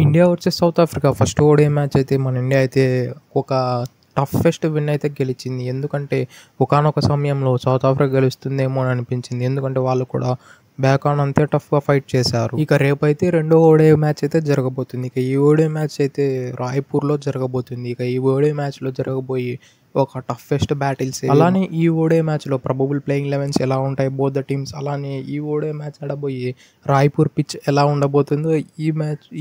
India versus south Africa first ODI match అయితే మన India అయితే ఒక టఫెస్ట్ విన్ అయితే గెలిచింది. ఎందుకంటే ఒకానొక సమయంలో సౌత్ ఆఫ్రికా గెలుస్తుందేమో అని అనిపించింది. ఎందుకంటే వాళ్ళు కూడా బ్యాక్ ఆన్ అంతే టఫ్గా ఫైట్ చేశారు. ఇక రేపైతే రెండో ఓడిఐ మ్యాచ్ అయితే జరగబోతుంది. ఇక ఈ ఓడిఐ మ్యాచ్ అయితే రాయ్పూర్లో జరగబోతుంది. ఇక ఈ ఓడిఐ మ్యాచ్లో జరగబోయి ఒక టఫెస్ట్ బ్యాటిల్స్. అలానే ఈ ఓడిఐ మ్యాచ్లో ప్రబబుల్ ప్లేయింగ్ 11s ఎలా ఉంటాయి బోత్ ద టీమ్స్, అలానే ఈ ఓడిఐ మ్యాచ్ ఆడబోయి రాయ్పూర్ పిచ్ ఎలా ఉండబోతుందో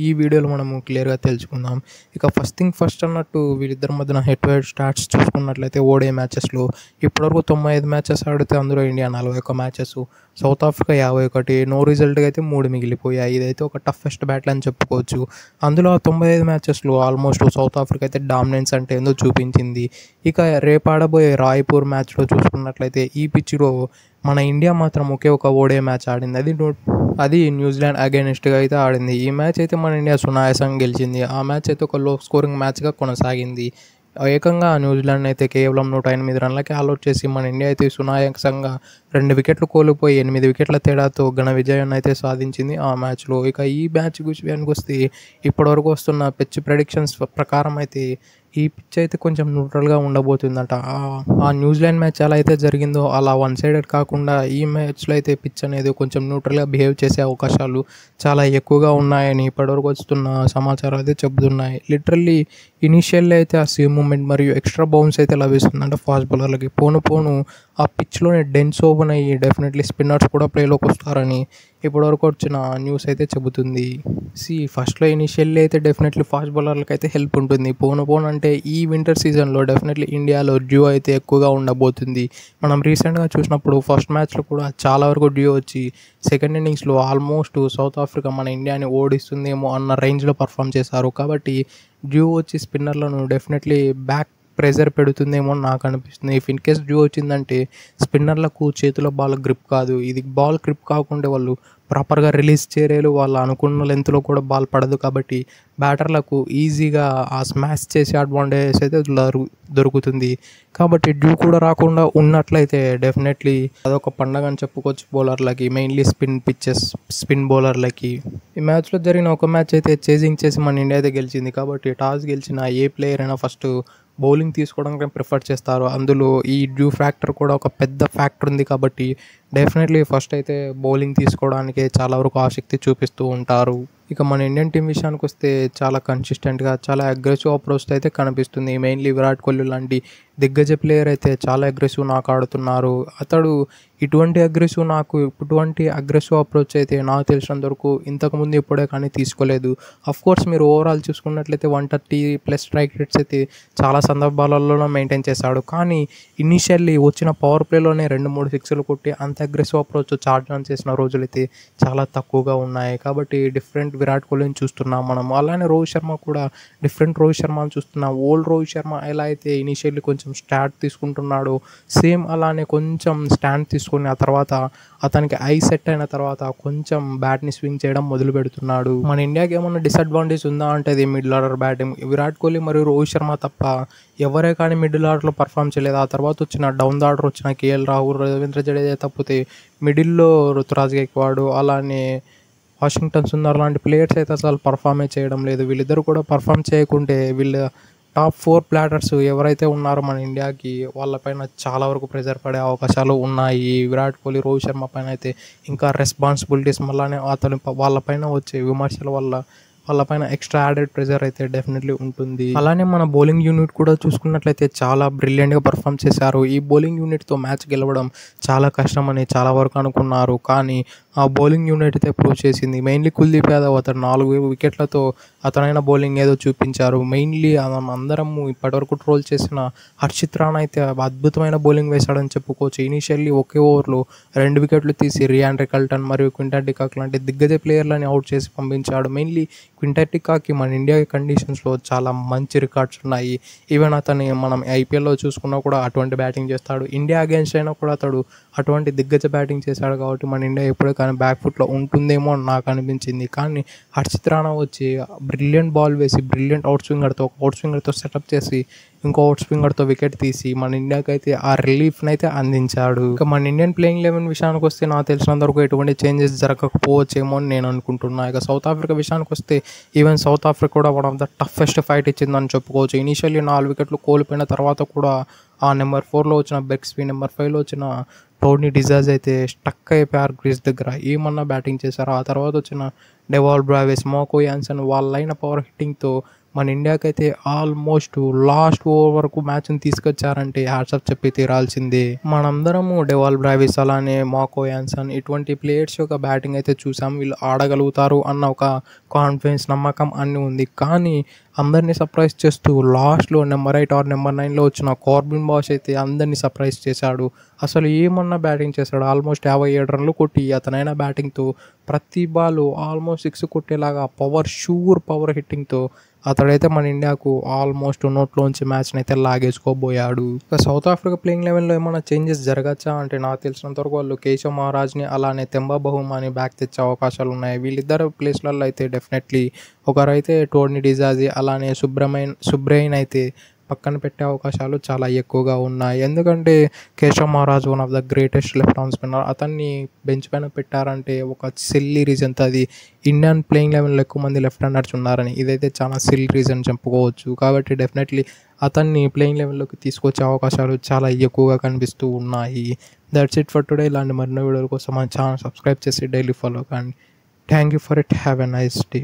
ఈ వీడియోలో మనము క్లియర్గా తెలుసుకుందాం. ఇక ఫస్ట్ థింగ్ ఫస్ట్ అన్నట్టు వీళ్ళిద్దరి మధ్యన హెడ్ టు హెడ్ స్టాట్స్ చూసుకున్నట్లయితే ఓడిఐ మ్యాచెస్లో ఇప్పటివరకు 95 మ్యాచెస్ ఆడితే అందులో India 41 matches, South Africa 51, no రిజల్ట్గా అయితే 3 మిగిలిపోయాయి. ఇదైతే ఒక టఫెస్ట్ బ్యాటిల్ అని చెప్పుకోవచ్చు. అందులో 95 మ్యాచెస్లో ఆల్మోస్ట్ సౌత్ ఆఫ్రికా అయితే డామినెన్స్ అంటే ఏందో చూపించింది. ఇక రేపు ఆడబోయే రాయ్పూర్ మ్యాచ్లో చూసుకున్నట్లయితే ఈ పిచ్లో మన ఇండియా మాత్రం ఒకే ఒక ఓడిఐ మ్యాచ్ ఆడింది. అది న్యూజిలాండ్ అగైనెస్ట్గా అయితే ఆడింది. ఈ మ్యాచ్ అయితే మన ఇండియా సునాయాసంగా గెలిచింది. ఆ మ్యాచ్ అయితే ఒక లో స్కోరింగ్ మ్యాచ్గా కొనసాగింది. ఏకంగా న్యూజిలాండ్ అయితే కేవలం 108 రన్లకే ఆల్అవుట్ చేసి మన ఇండియా అయితే సునాయాసంగా 2 వికెట్లు కోల్పోయి 8 వికెట్ల తేడాతో ఘన విజయాన్ని అయితే సాధించింది ఆ మ్యాచ్లో. ఇక ఈ మ్యాచ్ విషయానికి వస్తే ఇప్పటివరకు వస్తున్న పిచ్ ప్రెడిక్షన్స్ ప్రకారం అయితే ఈ పిచ్ అయితే కొంచెం న్యూట్రల్గా ఉండబోతుందట. ఆ న్యూజిలాండ్ మ్యాచ్ ఎలా అయితే జరిగిందో అలా వన్ సైడెడ్ కాకుండా ఈ మ్యాచ్లో అయితే పిచ్ అనేది కొంచెం న్యూట్రల్గా బిహేవ్ చేసే అవకాశాలు చాలా ఎక్కువగా ఉన్నాయని ఇప్పటివరకు వస్తున్న సమాచారం అయితే చెబుతున్నాయి. లిటరల్లీ ఇనీషియల్లీ అయితే ఆ సీమ్ మూమెంట్ మరియు ఎక్స్ట్రా బౌన్స్ అయితే లభిస్తుందంటే ఫాస్ట్ బౌలర్లకి. పోను ఆ పిచ్లోనే డెన్స్ ఓపెన్ అయ్యి డెఫినెట్లీ స్పిన్నర్స్ కూడా ప్లేలోకి వస్తారని ఇప్పటివరకు వచ్చిన న్యూస్ అయితే చెబుతుంది. ఫస్ట్లో ఇనీషియల్లీ అయితే డెఫినెట్లీ ఫాస్ట్ బౌలర్లకు అయితే హెల్ప్ ఉంటుంది. పోను అంటే ఈ వింటర్ సీజన్లో డెఫినెట్లీ ఇండియాలో డ్యూ అయితే ఎక్కువగా ఉండబోతుంది. మనం రీసెంట్గా చూసినప్పుడు ఫస్ట్ మ్యాచ్లో కూడా చాలా వరకు డ్యూ వచ్చి సెకండ్ ఇన్నింగ్స్లో ఆల్మోస్ట్ సౌత్ ఆఫ్రికా మన ఇండియాని ఓడిస్తుందేమో అన్న రేంజ్లో పర్ఫామ్ చేశారు. కాబట్టి డ్యూ వచ్చి స్పిన్నర్లను డెఫినెట్లీ బ్యాక్ ప్రెజర్ పెడుతుందేమో నాకు అనిపిస్తుంది. ఇఫ్ ఇన్ కేస్ డ్యూ వచ్చిందంటే స్పిన్నర్లకు చేతిలో బాల్ గ్రిప్ కాదు. ఇది బాల్ గ్రిప్ కాకుండా వాళ్ళు ప్రాపర్గా రిలీజ్ చేయలేరు. వాళ్ళు అనుకున్న లెంత్లో కూడా బాల్ పడదు. కాబట్టి బ్యాటర్లకు ఈజీగా ఆ స్మాష్ చేసే అడ్వాంటేజెస్ అయితే దొరుకుతుంది. కాబట్టి డ్యూ కూడా రాకుండా ఉన్నట్లయితే డెఫినెట్లీ అదొక పండగ అని చెప్పుకోవచ్చు బౌలర్లకి, మెయిన్లీ స్పిన్ బౌలర్లకి. ఈ మ్యాచ్లో జరిగిన ఒక మ్యాచ్ అయితే చేజింగ్ చేసి మన ఇండియా అయితే గెలిచింది. కాబట్టి టాస్ గెలిచిన ఏ ప్లేయర్ అయినా ఫస్ట్ బౌలింగ్ తీసుకోవడానికి ప్రిఫర్ చేస్తారు. అందులో ఈ డ్యూ ఫ్యాక్టర్ కూడా ఒక పెద్ద ఫ్యాక్టర్ ఉంది. కాబట్టి డెఫినెట్లీ ఫస్ట్ అయితే బౌలింగ్ తీసుకోవడానికే చాలా వరకు ఆసక్తి చూపిస్తూ ఉంటారు. ఇక మన ఇండియన్ టీం విషయానికి వస్తే చాలా కన్సిస్టెంట్గా చాలా అగ్రెసివ్ అప్రోచ్ అయితే కనిపిస్తుంది. మెయిన్లీ విరాట్ కోహ్లీ లాంటి దిగ్గజ ప్లేయర్ అయితే చాలా అగ్రెసివ్ నాకు ఆడుతున్నారు. అతడు ఇటువంటి అగ్రెసివ్ అప్రోచ్ అయితే నాకు తెలిసినంత వరకు ఇంతకుముందు ఎప్పుడే కానీ తీసుకోలేదు. కోర్స్ మీరు ఓవరాల్ చూసుకున్నట్లయితే 130+ స్ట్రైక్ రేట్స్ అయితే చాలా సందర్భాలలో మెయింటైన్ చేశాడు. కానీ ఇనీషియల్లీ వచ్చిన పవర్ ప్లేలోనే 2-3 సిక్స్లు కొట్టి అంత అగ్రెసివ్ అప్రోచ్ చార్జ్ ఆన్ చేసిన రోజులైతే చాలా తక్కువగా ఉన్నాయి. కాబట్టి డిఫరెంట్ విరాట్ కోహ్లీని చూస్తున్నాం మనం. అలానే రోహిత్ శర్మ కూడా డిఫరెంట్ రోహిత్ శర్మని చూస్తున్నాం. ఓల్డ్ రోహిత్ శర్మ ఎలా అయితే ఇనీషియల్లీ కొంచెం స్టార్ట్ తీసుకుంటున్నాడు, సేమ్ అలానే కొంచెం స్టాండ్ తీసుకుని ఆ తర్వాత అతనికి ఐ సెట్ అయిన తర్వాత కొంచెం బ్యాట్ని స్వింగ్ చేయడం మొదలు పెడుతున్నాడు. మన ఇండియాకి ఏమన్నా డిసడ్వాంటేజ్ ఉందా అంటే అది middle order batting. Virat Kohli మరియు రోహిత్ శర్మ తప్ప ఎవరే కానీ మిడిల్ ఆర్డర్లో పర్ఫామ్ చేయలేదు. ఆ తర్వాత వచ్చిన డౌన్ ద ఆర్డర్ వచ్చిన కేఎల్ రాహుల్, రవీంద్ర జడేజా తప్పితే మిడిల్లో రుతురాజ్ గైక్వాడ్ అలానే వాషింగ్టన్ సుందర్ లాంటి ప్లేయర్స్ అయితే అసలు పర్ఫామే చేయడం లేదు. వీళ్ళిద్దరు కూడా పర్ఫామ్ చేయకుంటే వీళ్ళ టాప్ 4 ప్లేయర్స్ ఎవరైతే ఉన్నారో మన ఇండియాకి వాళ్ళపైన చాలా వరకు ప్రెజర్ పడే అవకాశాలు ఉన్నాయి. విరాట్ కోహ్లీ, రోహిత్ శర్మ పైన అయితే ఇంకా రెస్పాన్సిబిలిటీస్ మళ్ళీ వాళ్ళపైన వచ్చే విమర్శల వల్ల వాళ్ళపైన ఎక్స్ట్రా యాడెడ్ ప్రెజర్ అయితే డెఫినెట్లీ ఉంటుంది. అలానే మన బౌలింగ్ యూనిట్ కూడా చూసుకున్నట్లయితే చాలా బ్రిలియంట్గా పర్ఫామ్ చేశారు. ఈ బౌలింగ్ యూనిట్తో మ్యాచ్ గెలవడం చాలా కష్టమని చాలా వరకు అనుకున్నారు. కానీ ఆ బౌలింగ్ యూనిట్ అయితే ప్రూవ్ చేసింది. మెయిన్లీ కుల్దీప్ యాదవ్ అతను 4 వికెట్లతో అతనైన బౌలింగ్ ఏదో చూపించారు. మెయిన్లీ అందరము ఇప్పటివరకు ట్రోల్ చేసిన హర్షిత్ రాణా అయితే అద్భుతమైన బౌలింగ్ వేశాడని చెప్పుకోవచ్చు. ఇనీషియల్లీ ఒకే ఓవర్లో 2 వికెట్లు తీసి రియాన్ రికల్టన్ మరియు క్వింటన్ డికాక్ లాంటి దిగ్గజ ప్లేయర్లని అవుట్ చేసి పంపించాడు. మెయిన్లీ క్వింటన్ డికాక్కి మన ఇండియా కండిషన్స్లో చాలా మంచి రికార్డ్స్ ఉన్నాయి. ఈవెన్ అతన్ని మనం ఐపీఎల్లో చూసుకున్నా కూడా అటువంటి బ్యాటింగ్ చేస్తాడు. ఇండియా అగేన్స్ట్ అయినా కూడా అతడు అటువంటి దిగ్గజ బ్యాటింగ్ చేశాడు. కాబట్టి మన ఇండియా ఎప్పుడే కానీ బ్యాక్ ఫుట్లో ఉంటుందేమో అని నాకు అనిపించింది. కానీ హర్షిత్ రాణా వచ్చి బ్రిలియంట్ బాల్ వేసి బ్రిలియంట్ అవుట్ స్వింగర్తో సెటప్ చేసి ఇంకో అవుట్ స్వింగర్తో వికెట్ తీసి మన ఇండియాకి అయితే ఆ రిలీఫ్ని అయితే అందించాడు. ఇక మన ఇండియన్ ప్లేయింగ్ 11 విషయానికి వస్తే నాకు తెలిసినంత వరకు ఎటువంటి చేంజెస్ జరగకపోవచ్చేమో అని నేను అనుకుంటున్నా. ఇక సౌత్ ఆఫ్రికా విషయానికి వస్తే ఈవెన్ సౌత్ ఆఫ్రికా కూడా one of the toughest fight ఇచ్చిందని చెప్పుకోవచ్చు. ఇనీషియల్లీ 4 వికెట్లు కోల్పోయిన తర్వాత కూడా ఆ నెంబర్ 4లో వచ్చిన బెక్స్బీ, నెంబర్ 5లో వచ్చిన టోనీ డిజాజ్ అయితే స్టక్ అయిపోయారు క్రీజ్ దగ్గర. ఏమన్నా బ్యాటింగ్ చేశారు. ఆ తర్వాత వచ్చిన డెవాల్ బ్రావిస్, మోకో యాన్సన్ వాళ్ళైన పవర్ హిట్టింగ్తో మన ఇండియాకైతే ఆల్మోస్ట్ లాస్ట్ ఓవర్ వరకు మ్యాచ్ని తీసుకొచ్చారంటే హ్యాట్సాప్ చెప్పి తీరాల్సిందే. మనందరము డెవాల్ బ్రావిస్ అలానే మోకో యాన్సన్ ఇటువంటి ప్లేయర్స్ యొక్క బ్యాటింగ్ అయితే చూసాం. వీళ్ళు ఆడగలుగుతారు అన్న ఒక కాన్ఫిడెన్స్, నమ్మకం అన్నీ ఉంది. కానీ అందరినీ సర్ప్రైజ్ చేస్తూ లాస్ట్లో నెంబర్ 8 ఆర్ నెంబర్ 9లో వచ్చిన కార్బిన్ బాష్ అయితే అందరినీ సర్ప్రైజ్ చేశాడు. అసలు ఏమన్నా బ్యాటింగ్ చేశాడు. ఆల్మోస్ట్ 57 రన్లు కొట్టి అతనైనా బ్యాటింగ్తో ప్రతి బాల్ ఆల్మోస్ట్ 6 కొట్టేలాగా పవర్ హిట్టింగ్తో అతడైతే మన ఇండియాకు ఆల్మోస్ట్ నోట్లోంచి మ్యాచ్ని అయితే లాగేసుకోబోయాడు. ఇక సౌత్ ఆఫ్రికా ప్లేయింగ్ 11లో ఏమైనా చేంజెస్ జరగచ్చా అంటే నాకు తెలిసినంతవరకు వాళ్ళు కేశవ్ మహారాజ్ని అలానే తెంబా బహుమాని బ్యాక్ తెచ్చే అవకాశాలు ఉన్నాయి. వీళ్ళిద్దరు ప్లేస్లలో అయితే డెఫినెట్లీ ఒకరైతే టోనీ డిజాజీ అలానే సుబ్రెయిన్ అయితే పక్కన పెట్టే అవకాశాలు చాలా ఎక్కువగా ఉన్నాయి. ఎందుకంటే Keshav Maharaj one of the greatest left arm spinner. అతన్ని బెంచ్ పైన పెట్టారంటే ఒక సిల్లీ రీజన్తో అది ఇండియన్ ప్లేయింగ్ 11లో ఎక్కువ మంది లెఫ్ట్ హ్యాండర్స్ ఉన్నారని ఇదైతే చాలా సిల్లీ రీజన్ చెప్పుకోవచ్చు. కాబట్టి డెఫినెట్లీ అతన్ని ప్లేయింగ్ 11లోకి తీసుకొచ్చే అవకాశాలు చాలా ఎక్కువగా కనిపిస్తూ ఉన్నాయి. That's it for today. ఇలాంటి మరిన్ని వీడియోల కోసం మన ఛానల్ సబ్స్క్రైబ్ చేసి డైలీ ఫాలో కండి. Thank you for it. Have a nice day.